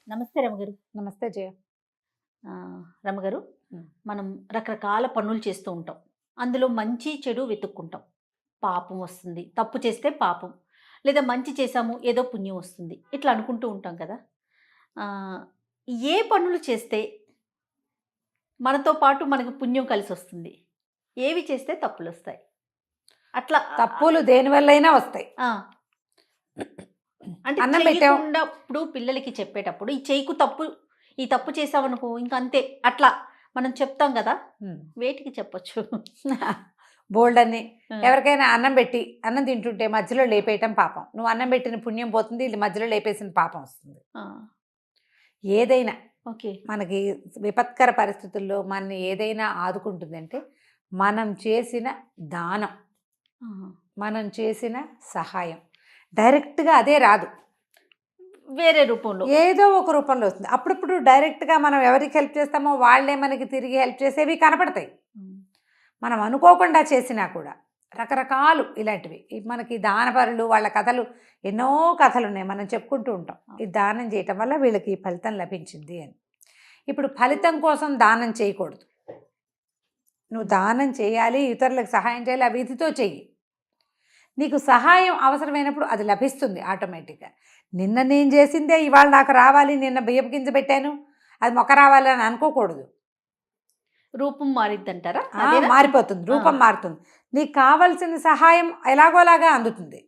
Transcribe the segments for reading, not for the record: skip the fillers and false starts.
నమస్తే రమగారు. నమస్తే జయ. రమగారు, హ్మ్. మనం రకరకాల పనులు చేస్తూ ఉంటాం. అందులో మంచి, చెడు వెతుక్కుంటాం. పాపం వస్తుంది. తప్పు చేస్తే పాపం. లేదా మంచి చేశాము ఏదో పుణ్యం వస్తుంది. ఇట్లా అనుకుంటూ ఉంటాం కదా! ఆహ్, ఏ పనులు చేస్తే మనతో పాటు మనకు పుణ్యం కలిసొస్తుంది? ఏవి చేస్తే తప్పులొస్తాయి? అట్లా తప్పులు దేనివల్లైనా వస్తాయి. ఆ! అంటే అన్నం పెట్టాం. చెయ్యకుండా ఇప్పుడు పిల్లలకి చెప్పేటప్పుడు ఈ తప్పు చేశావనుకో ఇంక అంతే అట్లా మనం చెప్తాం గదా! వేటికి చెప్పొచ్చు? బోల్డన్ని. ఆ! ఎవరికైనా అన్నం పెట్టి, అన్నం తింటుంటే మధ్యలో లేపేయటం పాపం. నువ్వు అన్నం పెట్టిన పుణ్యం పోతుంది, ఈళ్ళు మధ్యలో లేపేసిన పాపం వస్తుంది. ఆ! ఏదైనా ఓకే. మనకి విపత్కర పరిస్థితుల్లో మనని ఏదైనా ఆదుకుంటుందంటే, మనం చేసిన దానం, ఆహా! మనం చేసిన సహాయం. డైరెక్ట్‌గా అదే రాదు. వేరే రూపంలో. ఏదో ఒక రూపంలో వస్తుంది. అప్పుడప్పుడు డైరెక్ట్‌గా మనం ఎవరికి హెల్ప్ చేస్తామో వాళ్ళే మనకి తిరిగి హెల్ప్ చేసేవి కనపడతాయి. హ్మ్. మనం అనుకోకుండా చేసినా కూడా రకరకాలు ఇలాంటివి మనకి దానపరులు వాళ్ళ కథలు ఎన్నో కథలు ఉన్నాయి, మనం చెప్పుకుంటూ ఉంటాం. ఈ దానం చేయటం వల్ల వీళ్ళకి ఈ ఫలితం లభించింది అని. ఇప్పుడు ఫలితం కోసం దానం చేయకూడదు. నువ్వు దానం చేయాలి, ఇతరులకు సహాయం చేయాలి, ఆ విధితో చెయ్యి. నీకు సహాయం అవసరమైనప్పుడు అది లభిస్తుంది ఆటోమేటిక్గా. నిన్న నేను చేసిందే ఇవాళ నాకు రావాలి, నిన్న బియ్యపు గింజ పెట్టాను అది మొక్క రావాలని అనుకోకూడదు. రూపం మారిద్దంటారా? మారిపోతుంది, రూపం మారుతుంది. నీకు కావలసిన సహాయం ఎలాగోలాగా అందుతుంది.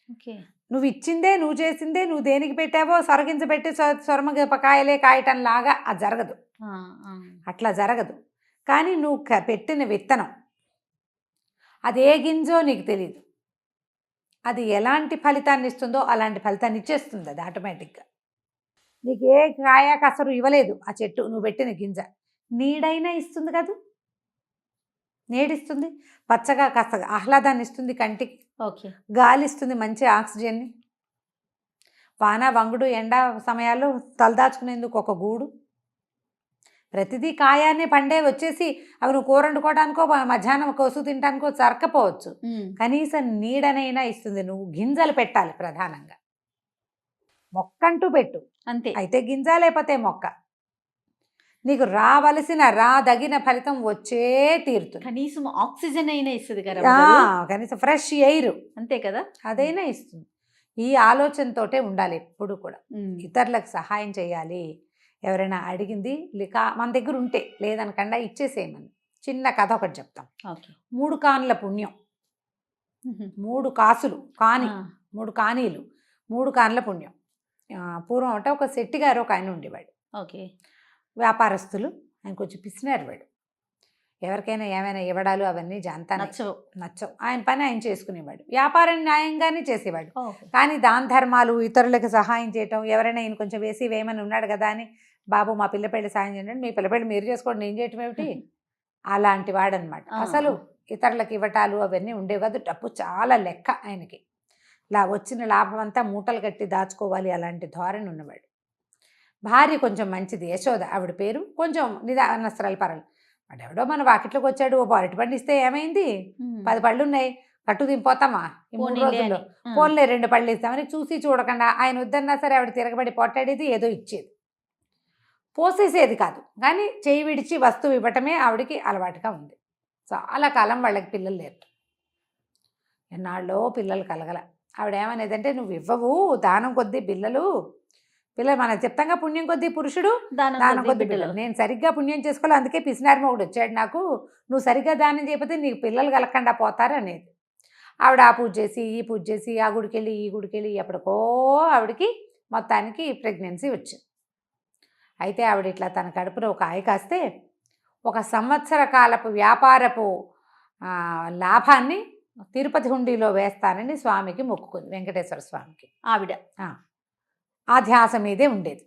ఓకే. నువ్వు ఇచ్చిందే, నువ్వు చేసిందే, నువ్వు దేనికి పెట్టావో సొరగింజ పెట్టి సొరమగపకాయలే కాయటం లాగా అది జరగదు. ఆ! ఆ! అట్లా జరగదు. కానీ నువ్వు పెట్టిన విత్తనం అది ఏ గింజో నీకు తెలియదు. అది ఎలాంటి ఫలితాన్ని ఇస్తుందో అలాంటి ఫలితాన్ని ఇచ్చేస్తుంది అది ఆటోమేటిక్గా. నీకు ఏ కాయ కసరు ఇవ్వలేదు ఆ చెట్టు, నువ్వు పెట్టిన గింజ నీడైనా ఇస్తుంది కదా, నీడిస్తుంది, పచ్చగా కాస్త ఆహ్లాదాన్ని ఇస్తుంది కంటికి, ఓకే. గాలి ఇస్తుంది, మంచి ఆక్సిజన్ని, వాన వంగుడు ఎండ సమయాల్లో తలదాచుకునేందుకు ఒక గూడు. ప్రతిదీ కాయాన్ని పండే వచ్చేసి అవి నువ్వు కూర వండుకోవడానికో మధ్యాహ్నం కోసు తినడానికో సరకపోవచ్చు. కనీసం నీడనైనా ఇస్తుంది. నువ్వు గింజలు పెట్టాలి ప్రధానంగా. మొక్కంటూ పెట్టు అంతే. అయితే గింజ లేకపోతే మొక్క. నీకు రాదగిన ఫలితం వచ్చే తీరుతుంది. కనీసం ఆక్సిజన్ అయినా ఇస్తుంది కదా, కనీసం ఫ్రెష్ ఎయిర్ అంతే కదా, అదైనా ఇస్తుంది. ఈ ఆలోచనతోటే ఉండాలి ఎప్పుడు కూడా. ఇతరులకు సహాయం చేయాలి. ఎవరైనా అడిగింది మన దగ్గర ఉంటే లేదనకుండా ఇచ్చేసేయమని. చిన్న కథ ఒకటి చెప్తాం. 3 కానుల పుణ్యం. 3 కాసులు కాని, 3 కానీలు, 3 కానుల పుణ్యం. పూర్వం అంటే ఒక శెట్టి గారు ఒక ఆయన ఉండేవాడు. ఓకే. వ్యాపారస్తులు, ఆయన కొంచెం పిసినారు వాడు. ఎవరికైనా ఏమైనా ఇవ్వడాలు అవన్నీ నచ్చవు. ఆయన పని ఆయన చేసుకునేవాడు. వ్యాపారం న్యాయంగానే చేసేవాడు. కానీ దాన ధర్మాలు, ఇతరులకు సహాయం చేయటం, ఎవరైనా ఈయన కొంచెం వేయమని ఉన్నాడు కదా అని, బాబు మా పిల్ల పెళ్ళి సాయం చేయండి, మీ పిల్ల పెళ్ళి మీరు చేసుకోండి, నేను చేయటం ఏమిటి, అలాంటి వాడనమాట. అసలు ఇతరులకు ఇవ్వటాలు అవన్నీ ఉండేవి కాదు. డబ్బు చాలా లెక్క ఆయనకి. వచ్చిన లాభం అంతా మూటలు కట్టి దాచుకోవాలి, అలాంటి ధోరణి ఉన్నవాడు. భార్య కొంచెం మంచిది, యశోద ఆవిడ పేరు. కొంచెం నిదానస్త్రాలు పర్వాలేదు. వాడెవడో మన వాకిట్లోకి వచ్చాడు, ఓ అరటి పండు ఇస్తే ఏమైంది, 10 పళ్ళు ఉన్నాయి, కట్టు దింపోతామా ఈ 3 రోజుల్లో, పోన్లే 2 పళ్ళు ఇస్తామని చూసి చూడకుండా ఆయన వద్దన్నా సరే ఆవిడ తిరగబడి పొట్టాడేది, ఏదో ఇచ్చేది, పోసేసేది కాదు. కానీ చేయి విడిచి వస్తువు ఇవ్వటమే ఆవిడకి అలవాటుగా ఉంది. చాలా కాలం వాళ్ళకి పిల్లలు లేరు. ఎన్నాళ్ళో పిల్లలు కలగల. ఆవిడ ఏమనేదంటే, నువ్వు ఇవ్వవు దానం కొద్దీ పిల్లలు మనం చెప్తాంగా, పుణ్యం కొద్దీ పురుషుడు దానం కొద్దీ పిల్లలు. నేను సరిగ్గా పుణ్యం చేసుకోవాలి, అందుకే పిసినారి మొగుడు వచ్చాడు నాకు, నువ్వు సరిగ్గా దానం చేయకపోతే నీకు పిల్లలు కలగకుండా పోతారు అనేది. ఆవిడ ఆ పూజ చేసి ఈ పూజ చేసి ఆ గుడికెళ్ళి ఈ గుడికెళ్ళి ఎప్పటికో ఆవిడకి మొత్తానికి ప్రెగ్నెన్సీ వచ్చింది. అయితే ఆవిడ ఇట్లా తన కడుపున ఒక ఆయ కాస్తే 1 సంవత్సర కాలపు వ్యాపారపు లాభాన్ని తిరుపతి హుండీలో వేస్తానని స్వామికి మొక్కుకుంది, వెంకటేశ్వర స్వామికి. ఆవిడ ఆ ధ్యాస మీదే ఉండేది.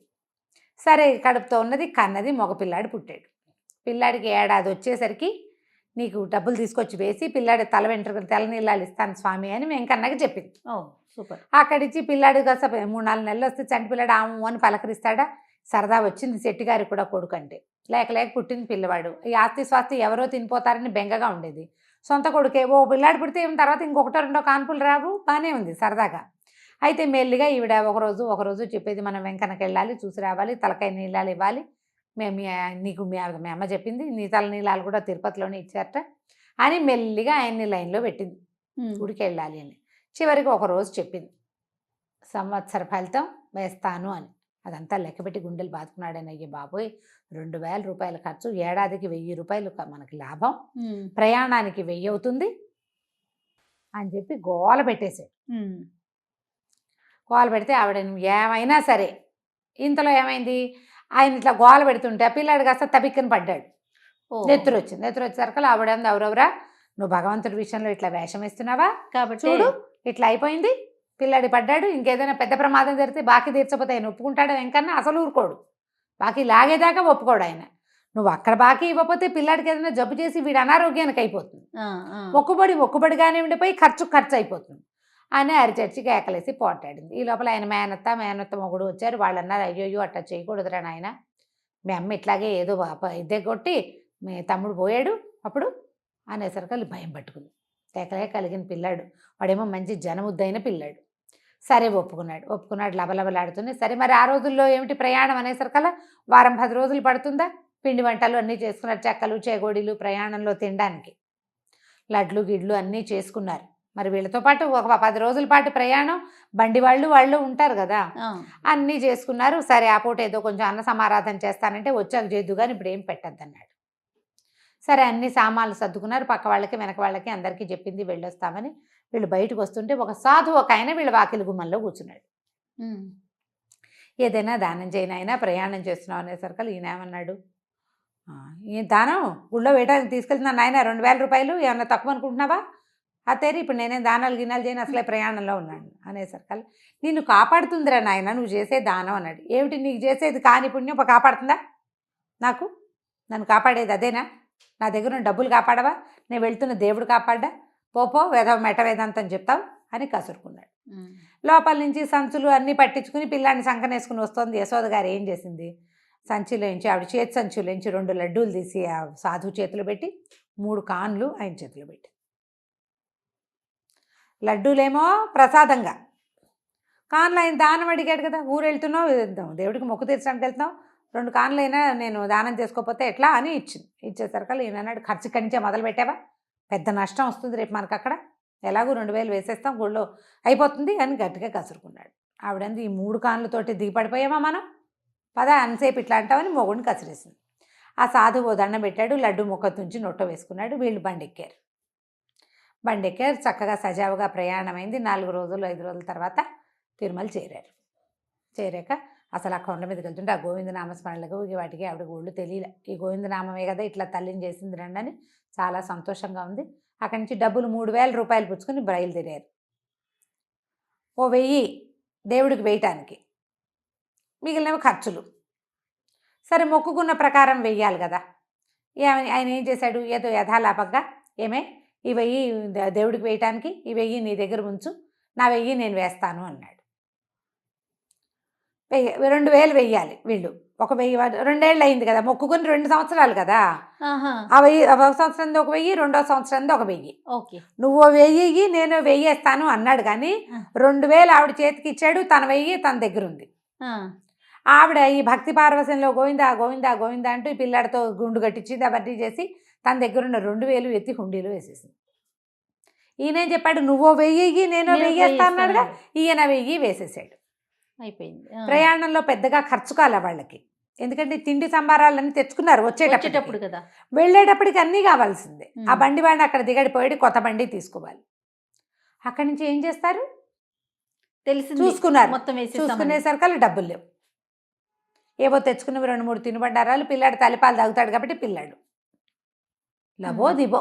సరే కడుపుతో ఉన్నది, కన్నది, మగపిల్లాడు పుట్టాడు. పిల్లాడికి ఏడాది వచ్చేసరికి నీకు డబ్బులు తీసుకొచ్చి వేసి పిల్లాడి తల వెంట్రుకలు తెల్ల నీళ్ళాలు ఇస్తాను స్వామి అని వెంకన్నకి చెప్పింది. సూపర్. అక్కడిచ్చి పిల్లాడు కాస్త 3-4 నెలలు వస్తే చంటి పిల్లాడు ఆము అని పలకరిస్తాడా. సరదా వచ్చింది శెట్టిగారికి కూడా కొడుకు అంటే. లేక పుట్టిన పిల్లవాడు. ఈ ఆస్తి స్వాస్తి ఎవరో తినిపోతారని బెంగగా ఉండేది. సొంత కొడుకే. ఓ పిల్లాడు పుడితే తర్వాత ఇంకొకటో 2 కాన్పులు రావు, బాగానే ఉంది సరదాగా. అయితే మెల్లిగా ఈవిడ ఒకరోజు చెప్పేది, మనం వెంకన్నకి వెళ్ళాలి, చూసి రావాలి, తలకాయ నీళ్ళాలు ఇవ్వాలి, మేము నీకు మీ అమ్మ చెప్పింది, నీ తల నీళ్ళాలు కూడా తిరుపతిలోనే ఇచ్చారట అని మెల్లిగా ఆయన్ని లైన్లో పెట్టింది గుడికి వెళ్ళాలి అని. చివరికి ఒకరోజు చెప్పింది, సంవత్సర ఫలితం వేస్తాను అని. అదంతా లెక్కపెట్టి గుండెలు బాదుకున్నాడని, అయ్యే బాబోయ్ 2000 రూపాయల ఖర్చు, ఏడాదికి 1000 రూపాయలు మనకి లాభం, ప్రయాణానికి 1000 అవుతుంది అని చెప్పి గోల పెట్టేశాడు. గోల పెడితే ఆవిడ ఏమైనా సరే, ఇంతలో ఏమైంది, ఆయన ఇట్లా గోల పెడుతుంటే ఆ పిల్లాడు కాస్త తబిక్కని పడ్డాడు, నెత్తురు వచ్చేసరికి ఆవిడ ఎవరెవరా, నువ్వు భగవంతుడి విషయంలో ఇట్లా వేషం వేస్తున్నావా, కాబట్టి చూడు ఇట్లా అయిపోయింది, పిల్లాడి పడ్డాడు, ఇంకేదైనా పెద్ద ప్రమాదం జరిగితే బాకీ తీర్చకపోతే ఆయన ఒప్పుకుంటాడు వెంకన్న, అసలు ఊరుకోడు, బాకీ లాగేదాకా ఒప్పుకోడు ఆయన. నువ్వు అక్కడ బాకీ ఇవ్వకపోతే పిల్లాడికి ఏదైనా జబ్బు చేసి వీడు అనారోగ్యానికి అయిపోతుంది, మొక్కుబడిగానే ఉండిపోయి ఖర్చు అయిపోతుంది అని అరిచర్చి కేకలేసి పోటాడింది. ఈ లోపల ఆయన మేనత్త మొగుడు వచ్చారు. వాళ్ళు అన్నారు, అయ్యో అట్లా చేయకూడదురా నాయన, మీ అమ్మ ఇట్లాగే ఏదో ఇదే కొట్టి మీ తమ్ముడు పోయాడు అప్పుడు అనేసరికి భయం పట్టుకుంది. కేకలే కలిగిన పిల్లాడు, వాడేమో మంచి జనముద్దైన పిల్లాడు. సరే ఒప్పుకున్నాడు లబలబలాడుతుంది. సరే మరి ఆ రోజుల్లో ఏమిటి ప్రయాణం అనేసరికల్లా వారం 10 రోజులు పడుతుందా, పిండి వంటలు అన్నీ చేసుకున్నారు, చెక్కలు చేగోడీలు ప్రయాణంలో తినడానికి, లడ్లు గిడ్లు అన్నీ చేసుకున్నారు. మరి వీళ్ళతో పాటు ఒక 10 రోజుల పాటు ప్రయాణం, బండి వాళ్ళు ఉంటారు కదా, అన్నీ చేసుకున్నారు. సరే ఆ పూట ఏదో కొంచెం అన్న సమారాధన చేస్తానంటే వచ్చాక చేద్దు కానీ ఇప్పుడు ఏం పెట్టద్దన్నాడు. సరే అన్ని సామాన్లు సర్దుకున్నారు, పక్క వాళ్ళకి వెనక వాళ్ళకి అందరికీ చెప్పింది వెళ్ళొస్తామని. వీళ్ళు బయటకు వస్తుంటే ఒక సాధువు ఒక ఆయన వీళ్ళ వాకిలి గుమ్మంలో కూర్చున్నాడు. ఏదైనా దానం చేయనైనా ప్రయాణం చేస్తున్నావు అనేసరికి ఈయన ఏమన్నాడు, ఈ దానం గుళ్ళో వేయడానికి తీసుకెళ్తున్నాను నాయన, 2000 రూపాయలు ఏమన్నా తక్కువ అనుకుంటున్నావా, అతేరి ఇప్పుడు నేనేం దానాలు గినాలు చేయను, అసలే ప్రయాణంలో ఉన్నాను అనేసరికి, నిన్ను కాపాడుతుందిరా నాయన నువ్వు చేసే దానం అన్నాడు. ఏమిటి నీకు చేసేది కాని పుణ్యం కాపాడుతుందా, నన్ను కాపాడేది అదేనా, నా దగ్గర డబ్బులు కాపాడవా, నేను వెళ్తున్న దేవుడు కాపాడ్డా, పోపో మెట వేదాంతం చెప్తావు అని కసురుకున్నాడు. లోపల నుంచి సంచులు అన్నీ పట్టించుకుని పిల్లాన్ని సంకనేసుకుని వస్తుంది. యశోద గారు ఏం చేసింది, సంచిలోంచి ఆవిడ చేతి సంచులోంచి 2 లడ్డూలు తీసి ఆ సాధువు చేతిలో పెట్టి 3 కాన్లు ఆయన చేతిలో పెట్టి, లడ్డూలేమో ప్రసాదంగా, కాన్లు ఆయన దానం అడిగాడు కదా, ఊరు వెళ్తున్నావు దేవుడికి మొక్కు తీర్చడానికి వెళ్తున్నావు, 2 కాన్లు అయినా నేను దానం చేసుకోకపోతే ఎట్లా అని ఇచ్చేసరికి ఈయన అన్నాడు, ఖర్చు ఇక్కడి నుంచే మొదలు పెట్టావా, పెద్ద నష్టం వస్తుంది రేపు మనకు, అక్కడ ఎలాగో 2000 వేసేస్తాం గుళ్ళో అయిపోతుంది అని గట్టిగా కసురుకున్నాడు. ఆవిడంది, ఈ 3 కాన్లతోటి దిగిపడిపోయామా మనం, పద అన్సేపు ఇట్లా అంటామని మొగుడిని కసిరేసింది. ఆ సాధువు దండం పెట్టాడు, లడ్డు ముక్క తుంచి నొట్ట వేసుకున్నాడు. వీళ్ళు బండి ఎక్కారు, చక్కగా సజావుగా ప్రయాణమైంది. 4 రోజులు 5 రోజుల తర్వాత తిరుమల చేరాక అసలు ఆ కొండ మీదకి వెళ్తుంటే ఆ గోవిందనామస్మరణలకు వాటికి ఆవిడకి ఒళ్ళు తెలియలే, ఈ గోవిందనామమే కదా ఇట్లా తల్లిని చేసింది రండి అని చాలా సంతోషంగా ఉంది. అక్కడి నుంచి డబ్బులు 3000 రూపాయలు పుచ్చుకొని బయలుదేరారు. ఓ 1000 దేవుడికి వేయటానికి, మిగిలినవి ఖర్చులు. సరే మొక్కుకున్న ప్రకారం వెయ్యాలి కదా, ఆయన ఏం చేశాడు, ఏదో యథాలాపంగా ఏమే ఈ 1000 దేవుడికి వేయటానికి, ఈ 1000 నీ దగ్గర ఉంచు, నా 1000 నేను వేస్తాను అన్నాడు. 2000 వెయ్యాలి వీళ్ళు, ఒక 1000 2 ఏళ్ళు అయింది కదా, మొక్కుకుని 2 సంవత్సరాలు కదా, ఆ 1000 ఒక సంవత్సరం ఒక 1000, 2వ సంవత్సరం ఒక 1000, నువ్వు 1000 నేను 1000 వేస్తాను అన్నాడు. కానీ 2000 ఆవిడ చేతికి ఇచ్చాడు, తన 1000 తన దగ్గర ఉంది. ఆవిడ ఈ భక్తి పారవశంలో గోవిందా గోవిందా గోవిందా అంటూ ఈ పిల్లాడితో గుండు కట్టించింది, అవన్నీ చేసి తన దగ్గర ఉన్న 2000 ఎత్తి హుండీలో వేసేసింది. ఈయనేం చెప్పాడు, నువ్వు 1000 నేను 1000 వేస్తా అన్నాడుగా, ఈయన 1000 వేసేసాడు. అయిపోయింది. ప్రయాణంలో పెద్దగా ఖర్చు కాల వాళ్ళకి, ఎందుకంటే తిండి సంబారాలన్నీ తెచ్చుకున్నారు వచ్చేటప్పుడు కదా, వెళ్ళేటప్పటికి అన్నీ కావాల్సిందే. ఆ బండి వాడిని అక్కడ దిగడిపోయాడు, కొత్త బండి తీసుకోవాలి. అక్కడి నుంచి ఏం చేస్తారు తెలిసి చూసుకున్నారు, మొత్తం చూసుకునేసరికి డబ్బులు లేవు. ఏవో తెచ్చుకున్నవి 2-3 తినుబండారాలు, పిల్లాడు తల్లిపాలు తాగుతాడు కాబట్టి పిల్లాడు లబో దిబో.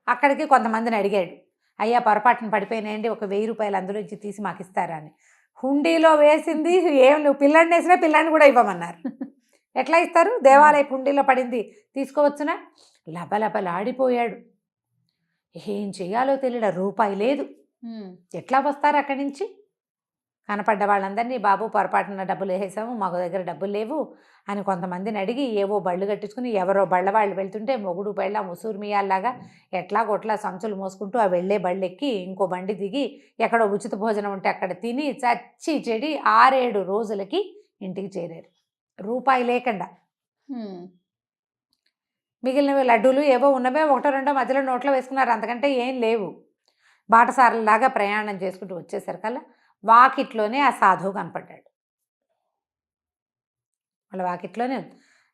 అక్కడికి కొంతమందిని అడిగాడు, అయ్యా పొరపాటున పడిపోయినాయండి, ఒక 1000 రూపాయలు అందులోంచి తీసి మాకు ఇస్తారా అని. హుండీలో వేసింది ఏం, నువ్వు పిల్లాడిని వేసినా పిల్లాడిని కూడా ఇవ్వమన్నారు. ఎట్లా ఇస్తారు, దేవాలయ హుండీలో పడింది తీసుకోవచ్చునా. లబలబలాడిపోయాడు, ఏం చెయ్యాలో తెలియదు, రూపాయి లేదు, ఎట్లా వస్తారు అక్కడి నుంచి. కనపడ్డ వాళ్ళందరినీ బాబు పొరపాటున డబ్బులు వేసేసాము, మాకు దగ్గర డబ్బులు లేవు అని కొంతమందిని అడిగి ఏవో బళ్ళు కట్టించుకుని ఎవరో బళ్ళ వాళ్ళు వెళ్తుంటే మొగుడు బళ్ళ ముసూరు మియాల్లాగా ఎట్లా కొట్లా సంచులు మోసుకుంటూ ఆ వెళ్ళే బళ్ళు ఎక్కి ఇంకో బండి దిగి ఎక్కడో ఉచిత భోజనం ఉంటే అక్కడ తిని చచ్చి చెడి 6-7 రోజులకి ఇంటికి చేరారు, రూపాయి లేకుండా. మిగిలినవి లడ్డూలు ఏవో ఉన్నవే 1-2 మధ్యలో నోట్లో వేసుకున్నారు, అంతకంటే ఏం లేవు. బాటసారులాగా ప్రయాణం చేసుకుంటూ వచ్చేసరికల్లా వాకిట్లోనే ఆ సాధువు కనపడ్డాడు. వాళ్ళ వాకిట్లోనే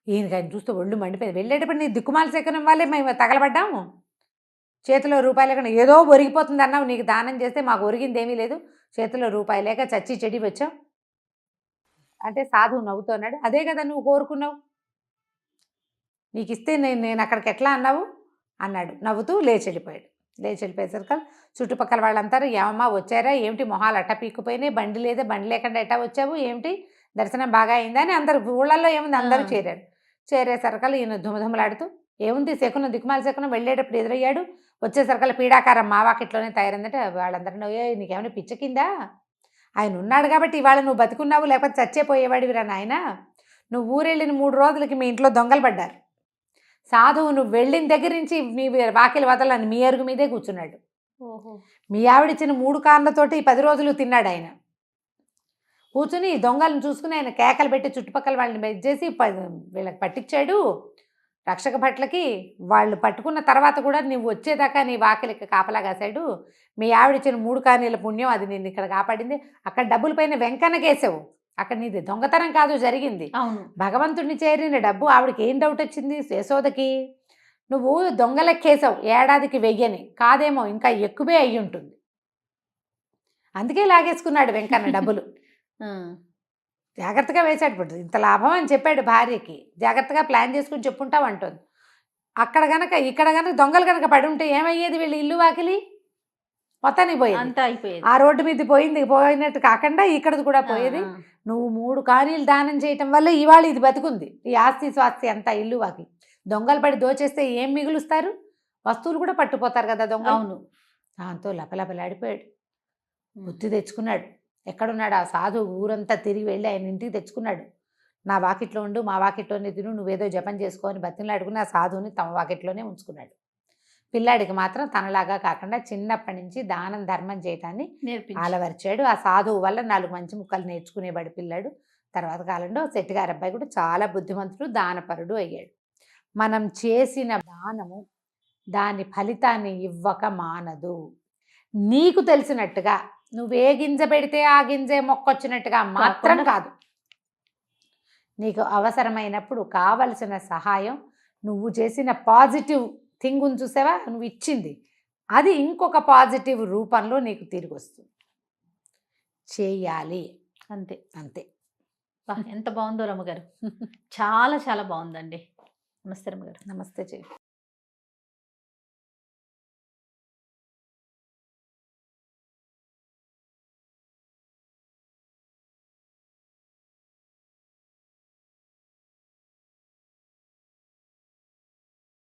ఈయనకి చూస్తే ఒళ్ళు మండిపోయింది. వెళ్ళేటప్పుడు నీ దిక్కుమాల శకునం వల్లే మేము తగలబడ్డాము, చేతిలో రూపాయలు లేకుండా ఏదో ఒరిగిపోతుంది అన్నావు, నీకు దానం చేస్తే మాకు ఒరిగింది ఏమీ లేదు, చేతిలో రూపాయి లేక చచ్చి చెడి వచ్చాం అంటే సాధువు నవ్వుతున్నాడు. అదే కదా నువ్వు కోరుకున్నావు, నీకు ఇస్తే నేను అక్కడికి ఎట్లా అన్నావు అన్నాడు. నవ్వుతూ లేచి వెళ్ళిపోయేసరికి చుట్టుపక్కల వాళ్ళంతా ఏమమ్మా వచ్చారా ఏమిటి, మొహాలు అట్ట పీక్కుపోయినాయి, బండి లేదా, బండి లేకుండా ఎట్టా వచ్చావు ఏమిటి, దర్శనం బాగా అయిందా అని అందరు ఊళ్ళల్లో ఏముంది అందరూ చేరారు. చేరేసరికల్లా ఈయన ధుమధుమలాడుతూ ఏముంది శకునం దిక్కుమాల శకునం వెళ్ళేటప్పుడు ఎదురయ్యాడు, వచ్చేసరికల్లా పీడాకారం మా వాకిట్లోనే తయారైందంటే వాళ్ళందరూ నీకేమైనా పిచ్చకిందా, ఆయన ఉన్నాడు కాబట్టి ఇవాళ నువ్వు బతుకున్నావు, లేకపోతే చచ్చేపోయేవాడివిరా నాయన, నువ్వు ఊరెళ్ళిన 3 రోజులకి మీ ఇంట్లో దొంగలు పడ్డారు, సాధువు నువ్వు వెళ్ళిన దగ్గర నుంచి మీ వాకిలి వదలని మీ అరుగు మీదే కూర్చున్నాడు, మీ ఆవిడిచ్చిన 3 కార్లతోటి 10 రోజులు తిన్నాడు ఆయన, కూర్చుని దొంగలను చూసుకుని ఆయన కేకలు పెట్టి చుట్టుపక్కల వాళ్ళని మెచ్చేసి వీళ్ళకి పట్టించాడు రక్షక భట్లకి. వాళ్ళు పట్టుకున్న తర్వాత కూడా నువ్వు వచ్చేదాకా నీ వాకిలికి కాపలా కాశాడు, మీ ఆవిడిచ్చిన 3 కానీల పుణ్యం అది నిన్ను ఇక్కడ కాపాడింది, అక్కడ డబ్బుల పైన వెంకన్నకేసావు, అక్కడ నీది దొంగతనం కాదు జరిగింది, అవును భగవంతుడిని చేరిన డబ్బు. ఆవిడకి ఏం డౌట్ వచ్చింది యశోదకి, నువ్వు దొంగలెక్కేసావు, ఏడాదికి 1000 కాదేమో ఇంకా ఎక్కువే అయ్యి ఉంటుంది, అందుకే లాగేసుకున్నాడు వెంకన్న డబ్బులు. జాగ్రత్తగా వేశాడు, ఇప్పుడు ఇంత లాభం అని చెప్పాడు భార్యకి, జాగ్రత్తగా ప్లాన్ చేసుకుని చెప్పుంటావు అంటుంది. అక్కడ గనక ఇక్కడ గనక దొంగలు కనుక పడి ఉంటే ఏమయ్యేది, వీళ్ళు ఇల్లు వాకిలి మొత్తానికి పోయేది, అంతా అయిపోయేది, ఆ రోడ్డు మీద పోయినట్టు కాకుండా ఇక్కడది కూడా పోయేది. నువ్వు 3 కానీలు దానం చేయటం వల్ల ఇవాళ ఇది బతుకుంది, ఈ ఆస్తి స్వాస్తి అంతా ఇల్లు వాకిలి. దొంగలు పడి దోచేస్తే ఏం మిగులుస్తారు, వస్తువులు కూడా పట్టుపోతారు కదా దొంగ. అవును, దాంతో లపలపలాడిపోయాడు, బుద్ధి తెచ్చుకున్నాడు. ఎక్కడున్నాడు ఆ సాధువు, ఊరంతా తిరిగి వెళ్ళి ఆయన ఇంటికి తెచ్చుకున్నాడు. నా వాకిట్లో ఉండు, మా వాకిట్లోనే తిను, నువ్వేదో జపం చేసుకో అని బతిమలాడుకుని ఆ సాధువుని తమ వాకిట్లోనే ఉంచుకున్నాడు. పిల్లాడికి మాత్రం తనలాగా కాకుండా చిన్నప్పటి నుంచి దానం ధర్మం చేయటాన్ని అలవర్చాడు. ఆ సాధువు వల్ల 4 మంచి ముక్కలు నేర్చుకునేవాడు పిల్లాడు. తర్వాత కాలంలో శెట్టిగారి అబ్బాయి కూడా చాలా బుద్ధిమంతుడు, దానపరుడు అయ్యాడు. మనం చేసిన దానము దాని ఫలితాన్ని ఇవ్వక మానదు. నీకు తెలిసినట్టుగా నువ్వే గింజ పెడితే ఆ గింజే మొక్కొచ్చినట్టుగా మాత్రం కాదు, నీకు అవసరమైనప్పుడు కావలసిన సహాయం, నువ్వు చేసిన పాజిటివ్ థింగ్ చూసావా, నువ్వు ఇచ్చింది అది ఇంకొక పాజిటివ్ రూపంలో నీకు తిరిగి వస్తుంది, చేయాలి అంతే అంతే. ఎంత బాగుందో రమ్మగారు, చాలా చాలా బాగుందండి. నమస్తే రమ్మగారు. నమస్తే చెయ్యి.